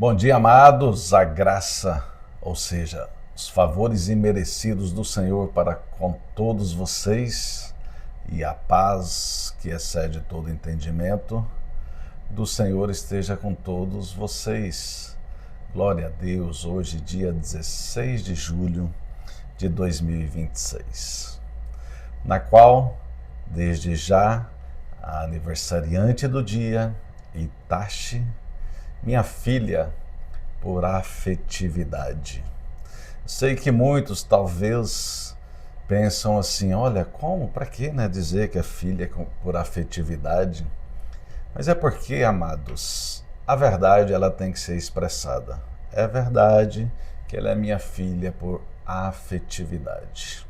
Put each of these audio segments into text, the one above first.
Bom dia, amados. A graça, ou seja, os favores imerecidos do Senhor para com todos vocês e a paz que excede todo entendimento do Senhor esteja com todos vocês. Glória a Deus, hoje, dia 16 de julho de 2026, na qual, desde já, a aniversariante do dia, Itachi, minha filha, por afetividade. Sei que muitos talvez pensam assim, olha, como, para que dizer que a filha é por afetividade? Mas é porque, amados, a verdade ela tem que ser expressada. É verdade que ela é minha filha por afetividade.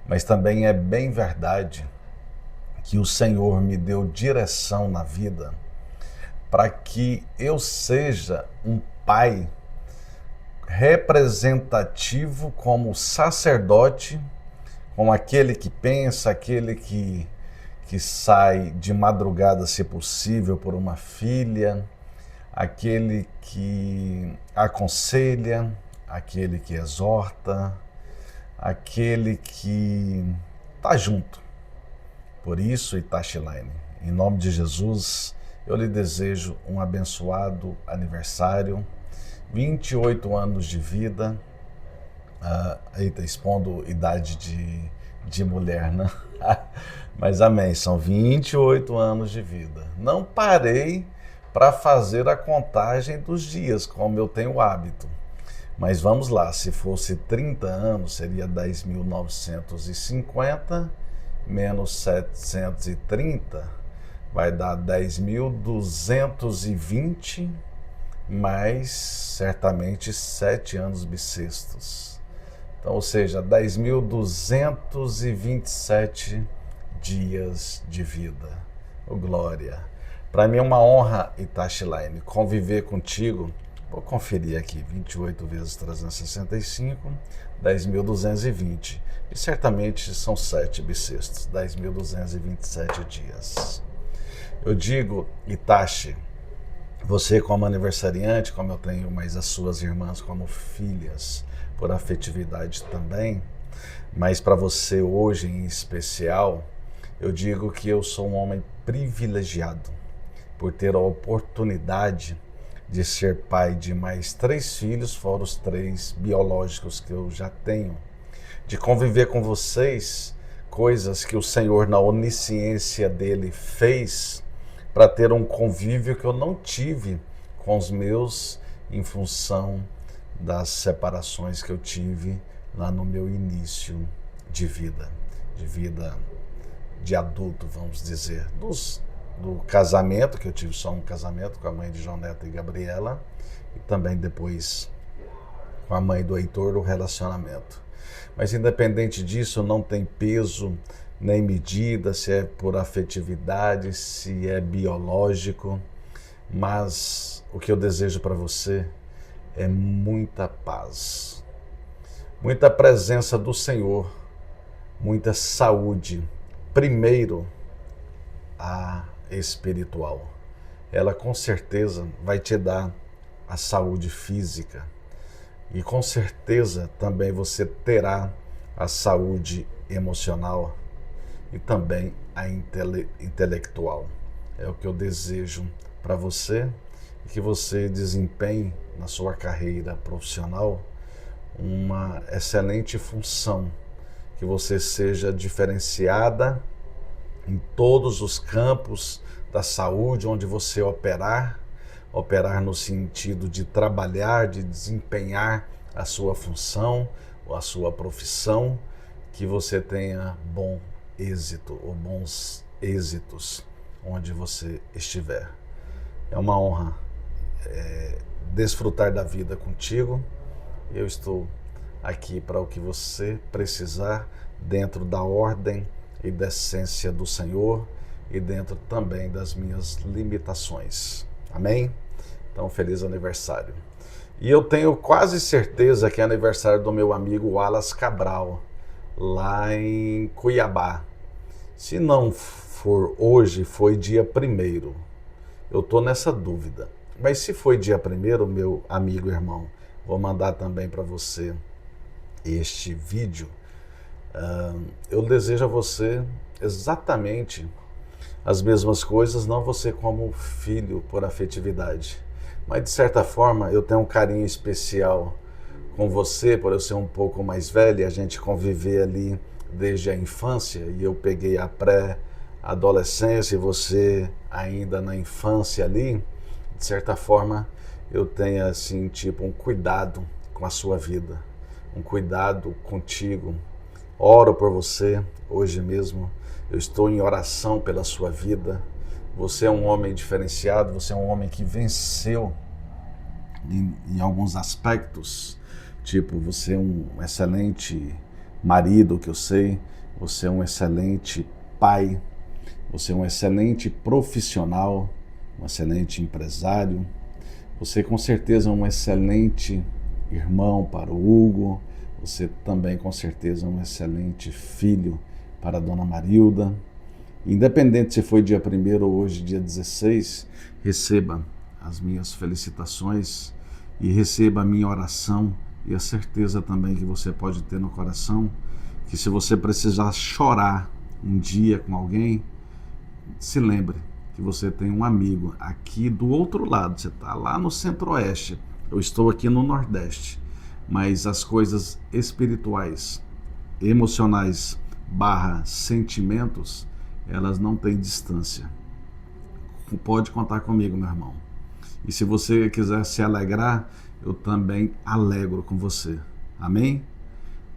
Mas também é bem verdade que o Senhor me deu direção na vida para que eu seja um pai representativo como sacerdote, como aquele que pensa, aquele que sai de madrugada, se possível, por uma filha, aquele que aconselha, aquele que exorta, aquele que está junto. Por isso, Itachilaine, em nome de Jesus, eu lhe desejo um abençoado aniversário, 28 anos de vida, expondo idade de mulher, né? Mas amém, são 28 anos de vida. Não parei para fazer a contagem dos dias, como eu tenho o hábito. Mas vamos lá, se fosse 30 anos, seria 10.950 menos 730, vai dar 10.220, mais certamente 7 anos bissextos. Então, ou seja, 10.227 dias de vida. Oh, glória! Para mim é uma honra, Itachilaine, conviver contigo. Vou conferir aqui, 28 vezes 365, 10.220. E certamente são 7 bissextos, 10.227 dias. Eu digo, Itachi, você como aniversariante, como eu tenho, mas as suas irmãs como filhas, por afetividade também, mas para você hoje em especial, eu digo que eu sou um homem privilegiado por ter a oportunidade de ser pai de mais 3 filhos, fora os 3 biológicos que eu já tenho, de conviver com vocês, coisas que o Senhor, na onisciência dele, fez para ter um convívio que eu não tive com os meus em função das separações que eu tive lá no meu início de vida de adulto, vamos dizer, do casamento, que eu tive só um casamento com a mãe de João Neto e Gabriela, e também depois com a mãe do Heitor, o relacionamento. Mas independente disso, não tem peso nem medida se é por afetividade, se é biológico, mas o que eu desejo para você é muita paz, muita presença do Senhor, muita saúde. Primeiro, a espiritual. Ela com certeza vai te dar a saúde física e com certeza também você terá a saúde emocional e também a intelectual. É o que eu desejo para você e que você desempenhe na sua carreira profissional uma excelente função, que você seja diferenciada em todos os campos da saúde onde você operar no sentido de trabalhar, de desempenhar a sua função ou a sua profissão, que você tenha bom êxito ou bons êxitos onde você estiver. É uma honra desfrutar da vida contigo. Eu estou aqui para o que você precisar, dentro da ordem e da essência do Senhor e dentro também das minhas limitações. Amém? Então, feliz aniversário. E eu tenho quase certeza que é aniversário do meu amigo Wallace Cabral, lá em Cuiabá. Se não for hoje, foi dia 1º. Eu estou nessa dúvida. Mas se foi dia 1º, meu amigo e irmão, vou mandar também para você este vídeo. Eu desejo a você exatamente as mesmas coisas, não você como filho por afetividade, mas de certa forma eu tenho um carinho especial com você, por eu ser um pouco mais velho, a gente conviver ali desde a infância, e eu peguei a pré-adolescência e você ainda na infância ali. De certa forma eu tenho assim, tipo, um cuidado com a sua vida, um cuidado contigo. Oro por você hoje mesmo, eu estou em oração pela sua vida. Você é um homem diferenciado, você é um homem que venceu em alguns aspectos. Tipo, você é um excelente marido, que eu sei, você é um excelente pai, você é um excelente profissional, um excelente empresário, você com certeza é um excelente irmão para o Hugo, você também com certeza é um excelente filho para a dona Marilda. Independente se foi dia 1º ou hoje dia 16, receba as minhas felicitações e receba a minha oração e a certeza também que você pode ter no coração que se você precisar chorar um dia com alguém, se lembre que você tem um amigo aqui do outro lado. Você está lá no centro-oeste, eu estou aqui no nordeste, mas as coisas espirituais, emocionais / sentimentos, elas não têm distância. Pode contar comigo, meu irmão. E se você quiser se alegrar, eu também alegro com você. Amém?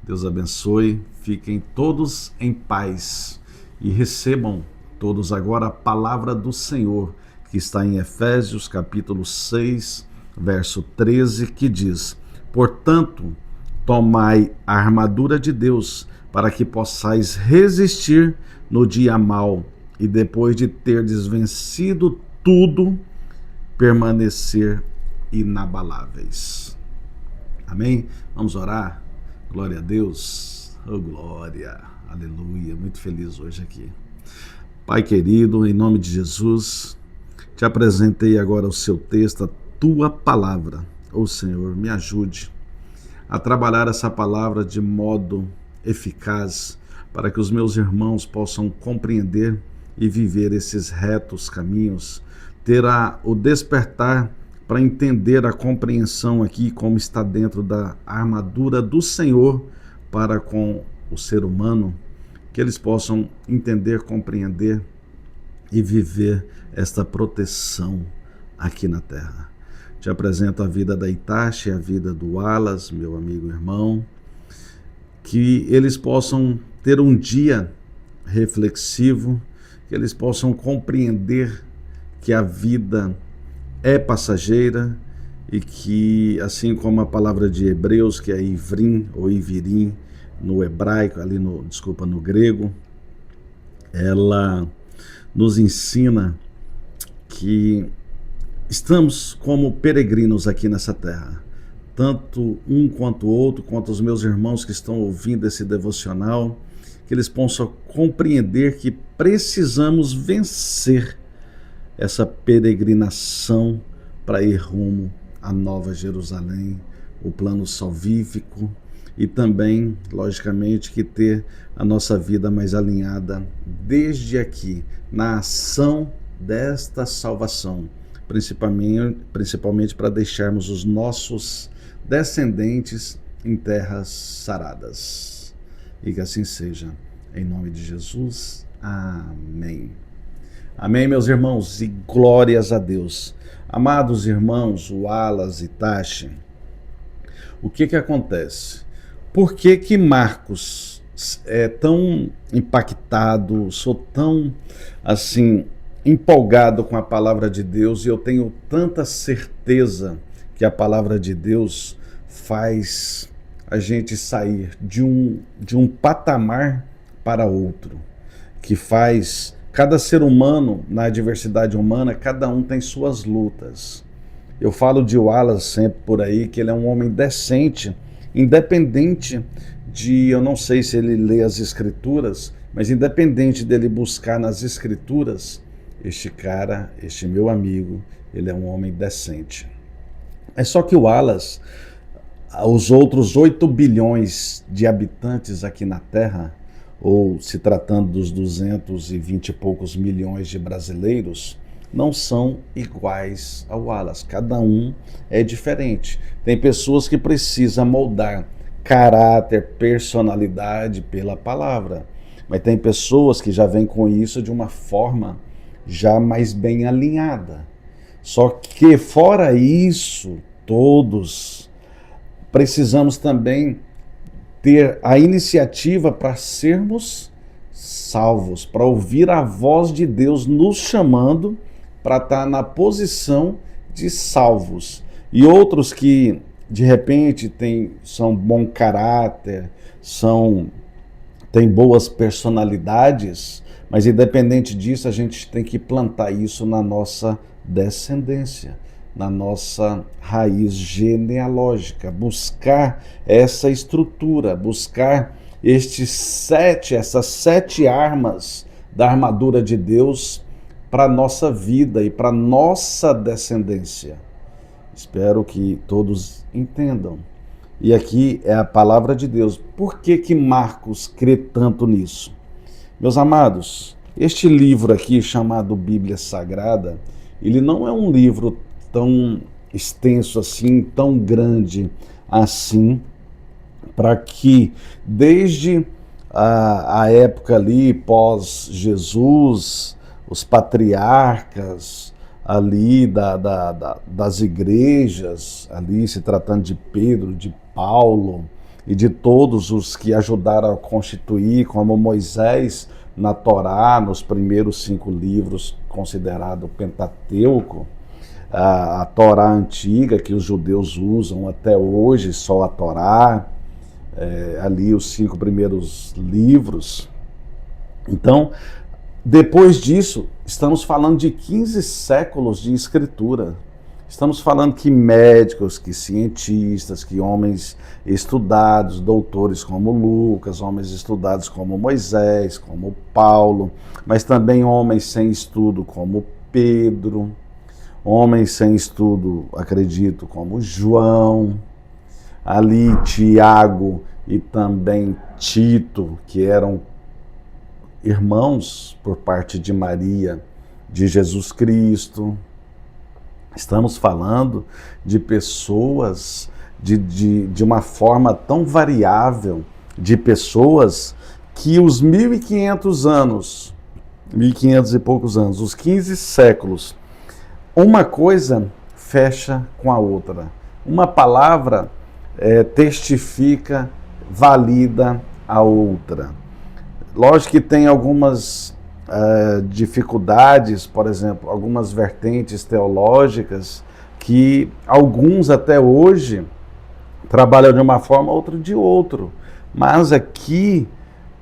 Deus abençoe. Fiquem todos em paz e recebam todos agora a palavra do Senhor, que está em Efésios capítulo 6, verso 13, que diz: portanto, tomai a armadura de Deus, para que possais resistir no dia mau, e depois de terdes vencido tudo, permanecer inabaláveis. Amém? Vamos orar? Glória a Deus. Oh, glória. Aleluia. Muito feliz hoje aqui. Pai querido, em nome de Jesus, te apresentei agora o seu texto, a tua palavra. Oh, Senhor, me ajude a trabalhar essa palavra de modo eficaz, para que os meus irmãos possam compreender e viver esses retos caminhos, ter o despertar para entender a compreensão aqui, como está dentro da armadura do Senhor para com o ser humano, que eles possam entender, compreender e viver esta proteção aqui na terra. Te apresento a vida da Itachi, a vida do Wallace, meu amigo e irmão, que eles possam ter um dia reflexivo, que eles possam compreender que a vida é passageira e que, assim como a palavra de Hebreus, que é ivrim ou ivirim no hebraico, no grego, ela nos ensina que estamos como peregrinos aqui nessa terra. Tanto um quanto o outro, quanto os meus irmãos que estão ouvindo esse devocional, que eles possam compreender que precisamos vencer essa peregrinação para ir rumo à Nova Jerusalém, o plano salvífico, e também, logicamente, que ter a nossa vida mais alinhada desde aqui, na ação desta salvação, principalmente para deixarmos os nossos descendentes em terras saradas. E que assim seja, em nome de Jesus. Amém. Amém, meus irmãos, e glórias a Deus. Amados irmãos, Wallace e Itachi, o que acontece? Por que Marcos é tão impactado, sou tão, assim, empolgado com a palavra de Deus, e eu tenho tanta certeza que a palavra de Deus faz a gente sair de um patamar para outro, que faz cada ser humano, na diversidade humana, cada um tem suas lutas. Eu falo de Wallace sempre por aí, que ele é um homem decente, independente de, eu não sei se ele lê as escrituras, mas independente dele buscar nas escrituras, este cara, este meu amigo, ele é um homem decente. É só que o Wallace, os outros 8 bilhões de habitantes aqui na Terra, ou se tratando dos 220 e poucos milhões de brasileiros, não são iguais ao Wallace. Cada um é diferente. Tem pessoas que precisam moldar caráter, personalidade pela palavra. Mas tem pessoas que já vêm com isso de uma forma já mais bem alinhada. Só que fora isso, todos precisamos também ter a iniciativa para sermos salvos, para ouvir a voz de Deus nos chamando para estar na posição de salvos. E outros que de repente são bom caráter, têm boas personalidades, mas independente disso, a gente tem que plantar isso na nossa descendência, na nossa raiz genealógica, buscar essa estrutura, buscar essas 7 armas da armadura de Deus para a nossa vida e para a nossa descendência. Espero que todos entendam. E aqui é a palavra de Deus. Por que Marcos crê tanto nisso? Meus amados, este livro aqui, chamado Bíblia Sagrada, ele não é um livro tão extenso assim, tão grande assim, para que desde a época ali, pós-Jesus, os patriarcas ali das igrejas, ali se tratando de Pedro, de Paulo e de todos os que ajudaram a constituir, como Moisés na Torá, nos primeiros 5 livros considerado Pentateuco, a Torá antiga que os judeus usam até hoje, só a Torá, ali os 5 primeiros livros. Então, depois disso, estamos falando de 15 séculos de escritura. Estamos falando que médicos, que cientistas, que homens estudados, doutores como Lucas, homens estudados como Moisés, como Paulo, mas também homens sem estudo como Pedro, homens sem estudo, acredito, como João, ali Tiago e também Tito, que eram irmãos por parte de Maria, de Jesus Cristo. Estamos falando de pessoas de uma forma tão variável, de pessoas que os 1.500 anos, 1.500 e poucos anos, os 15 séculos, uma coisa fecha com a outra. Uma palavra testifica, valida a outra. Lógico que tem algumas dificuldades, por exemplo, algumas vertentes teológicas que alguns até hoje trabalham de uma forma, outro de outro. Mas aqui,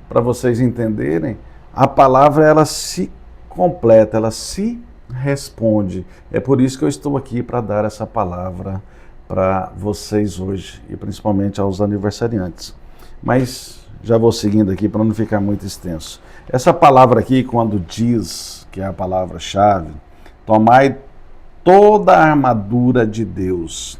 para vocês entenderem, a palavra ela se completa, ela se responde. É por isso que eu estou aqui para dar essa palavra para vocês hoje e principalmente aos aniversariantes. Mas já vou seguindo aqui para não ficar muito extenso. Essa palavra aqui, quando diz, que é a palavra-chave, tomai toda a armadura de Deus.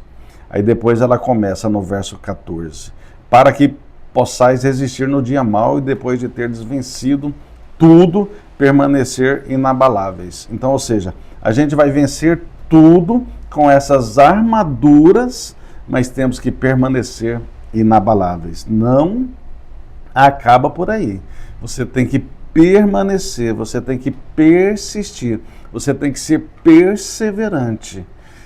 Aí depois ela começa no verso 14. Para que possais resistir no dia mau e depois de teres vencido tudo, permanecer inabaláveis. Então, ou seja, a gente vai vencer tudo com essas armaduras, mas temos que permanecer inabaláveis. Não acaba por aí. Você tem que permanecer, você tem que persistir, você tem que ser perseverante.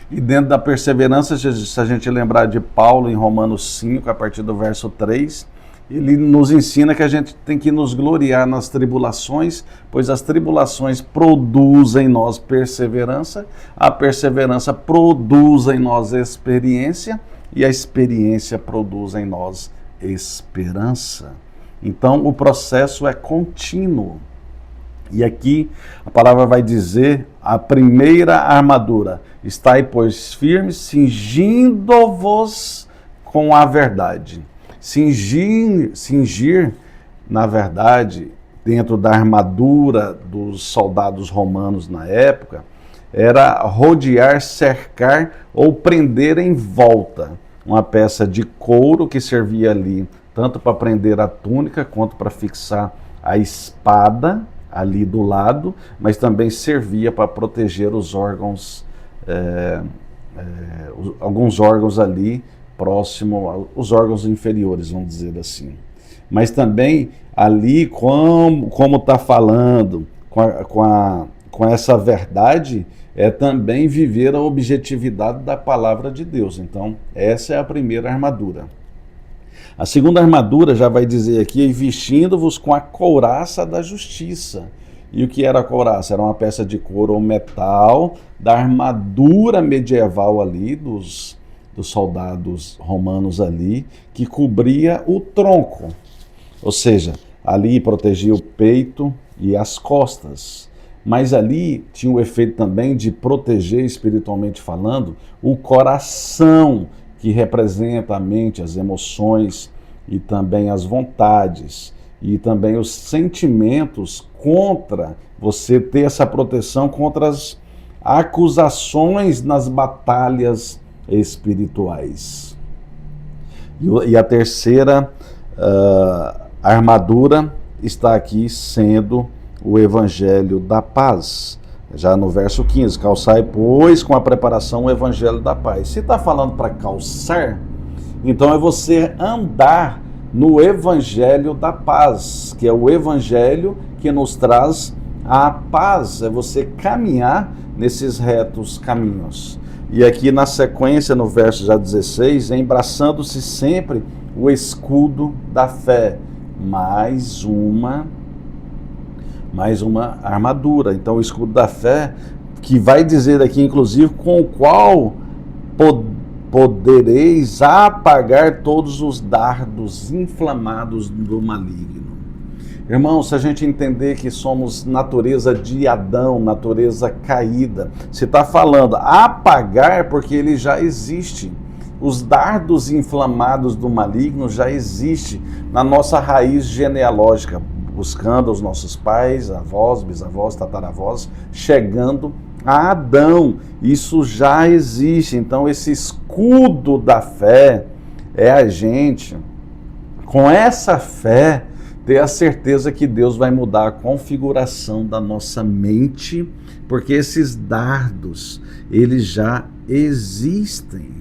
E dentro da perseverança, se a gente lembrar de Paulo em Romanos 5, a partir do verso 3, ele nos ensina que a gente tem que nos gloriar nas tribulações, pois as tribulações produzem em nós perseverança, a perseverança produz em nós experiência, e a experiência produz em nós esperança. Então, o processo é contínuo. E aqui a palavra vai dizer, a primeira armadura, estai, pois, firmes, cingindo-vos com a verdade. Cingir, na verdade, dentro da armadura dos soldados romanos na época, era rodear, cercar ou prender em volta. Uma peça de couro que servia ali tanto para prender a túnica quanto para fixar a espada ali do lado, mas também servia para proteger os órgãos, alguns órgãos ali próximo aos órgãos inferiores, vamos dizer assim. Mas também ali, como está falando, com essa verdade, é também viver a objetividade da palavra de Deus. Então, essa é a primeira armadura. A segunda armadura já vai dizer aqui, vestindo-vos com a couraça da justiça. E o que era a couraça? Era uma peça de couro ou metal da armadura medieval ali, dos soldados romanos ali, que cobria o tronco. Ou seja, ali protegia o peito e as costas. Mas ali tinha o efeito também de proteger, espiritualmente falando, o coração, que representa a mente, as emoções e também as vontades e também os sentimentos, contra você ter essa proteção contra as acusações nas batalhas espirituais. E a terceira armadura está aqui sendo o evangelho da paz. Já no verso 15, calçai, pois, com a preparação o evangelho da paz. Se está falando para calçar, então é você andar no evangelho da paz, que é o evangelho que nos traz a paz, é você caminhar nesses retos caminhos. E aqui na sequência, no verso já 16, embraçando-se sempre o escudo da fé, mais uma armadura. Então o escudo da fé, que vai dizer aqui inclusive com o qual podereis apagar todos os dardos inflamados do maligno. Irmãos, se a gente entender que somos natureza de Adão, natureza caída, se está falando apagar porque ele já existe. Os dardos inflamados do maligno já existem na nossa raiz genealógica, buscando os nossos pais, avós, bisavós, tataravós, chegando a Adão. Isso já existe. Então esse escudo da fé é a gente, com essa fé, ter a certeza que Deus vai mudar a configuração da nossa mente, porque esses dardos, eles já existem.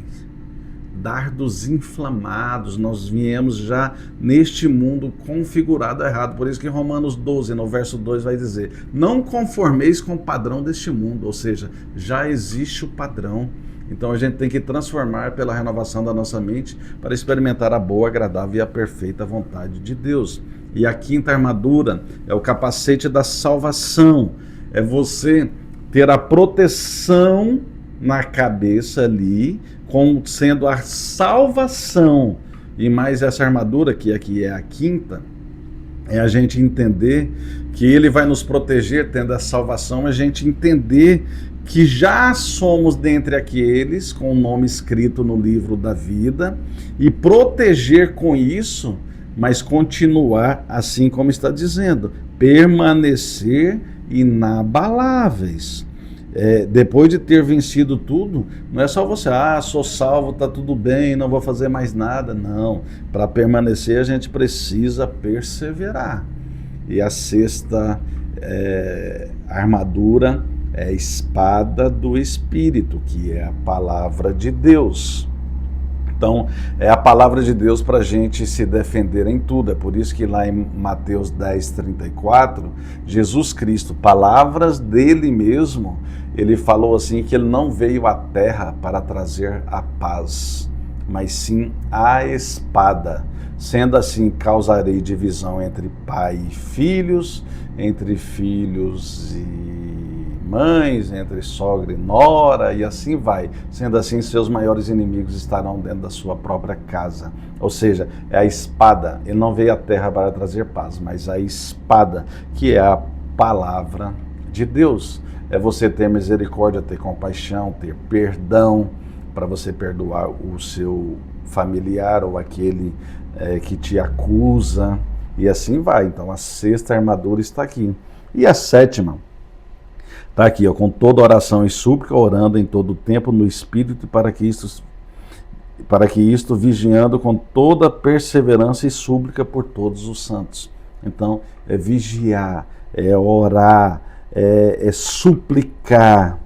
Dardos inflamados, nós viemos já neste mundo configurado errado. Por isso que em Romanos 12, no verso 2 vai dizer, não conformeis com o padrão deste mundo, ou seja, já existe o padrão. Então a gente tem que transformar pela renovação da nossa mente para experimentar a boa, agradável e a perfeita vontade de Deus. E a quinta armadura é o capacete da salvação, é você ter a proteção na cabeça ali, como sendo a salvação. E mais essa armadura, que aqui é a quinta, é a gente entender que ele vai nos proteger tendo a salvação, a gente entender que já somos dentre aqueles com o nome escrito no livro da vida e proteger com isso, mas continuar assim como está dizendo, permanecer inabaláveis. Depois de ter vencido tudo, não é só você, sou salvo, tá tudo bem, não vou fazer mais nada. Não, para permanecer a gente precisa perseverar. E a sexta armadura é a espada do Espírito, que é a palavra de Deus. Então, é a palavra de Deus para a gente se defender em tudo. É por isso que lá em Mateus 10:34, Jesus Cristo, palavras dele mesmo, ele falou assim que ele não veio à terra para trazer a paz, mas sim a espada. Sendo assim, causarei divisão entre pai e filhos, entre filhos e mães, entre sogra e nora, e assim vai. Sendo assim, seus maiores inimigos estarão dentro da sua própria casa. Ou seja, é a espada. Ele não veio à terra para trazer paz, mas a espada, que é a palavra de Deus. É você ter misericórdia, ter compaixão, ter perdão, para você perdoar o seu familiar ou aquele que te acusa. E assim vai. Então a sexta armadura está aqui. E a sétima está aqui, ó, com toda oração e súplica, orando em todo tempo no Espírito, para que isto vigiando com toda perseverança e súplica por todos os santos. Então, é vigiar, é orar, é suplicar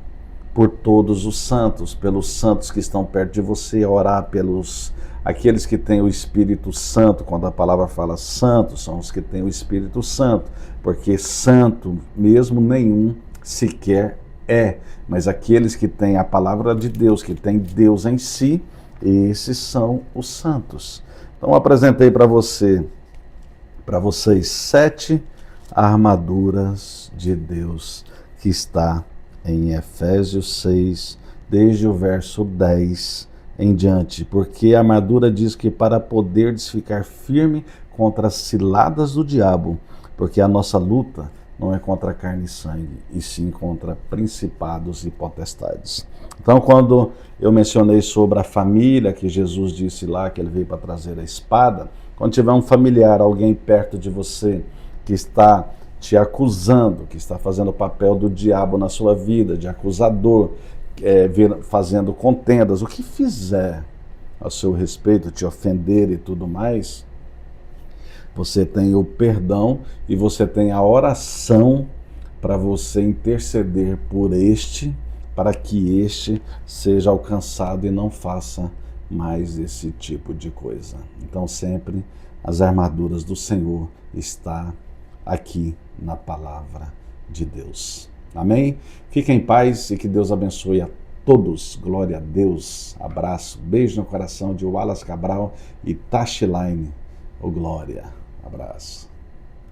por todos os santos, pelos santos que estão perto de você, orar pelos aqueles que têm o Espírito Santo. Quando a palavra fala santo, são os que têm o Espírito Santo, porque santo mesmo nenhum sequer é, mas aqueles que têm a palavra de Deus, que têm Deus em si, esses são os santos. Então apresentei para vocês 7 armaduras de Deus, que está em Efésios 6, desde o verso 10 em diante, porque a armadura diz que para poderes ficar firme contra as ciladas do diabo, porque a nossa luta não é contra carne e sangue, e sim contra principados e potestades. Então, quando eu mencionei sobre a família, que Jesus disse lá que ele veio para trazer a espada, quando tiver um familiar, alguém perto de você que está te acusando, que está fazendo o papel do diabo na sua vida, de acusador, fazendo contendas, o que fizer a seu respeito, te ofender e tudo mais, você tem o perdão e você tem a oração para você interceder por este, para que este seja alcançado e não faça mais esse tipo de coisa. Então sempre as armaduras do Senhor está aqui na palavra de Deus. Amém? Fiquem em paz e que Deus abençoe a todos. Glória a Deus. Abraço, beijo no coração de Wallace Cabral e Tashiline. Glória. Abraço.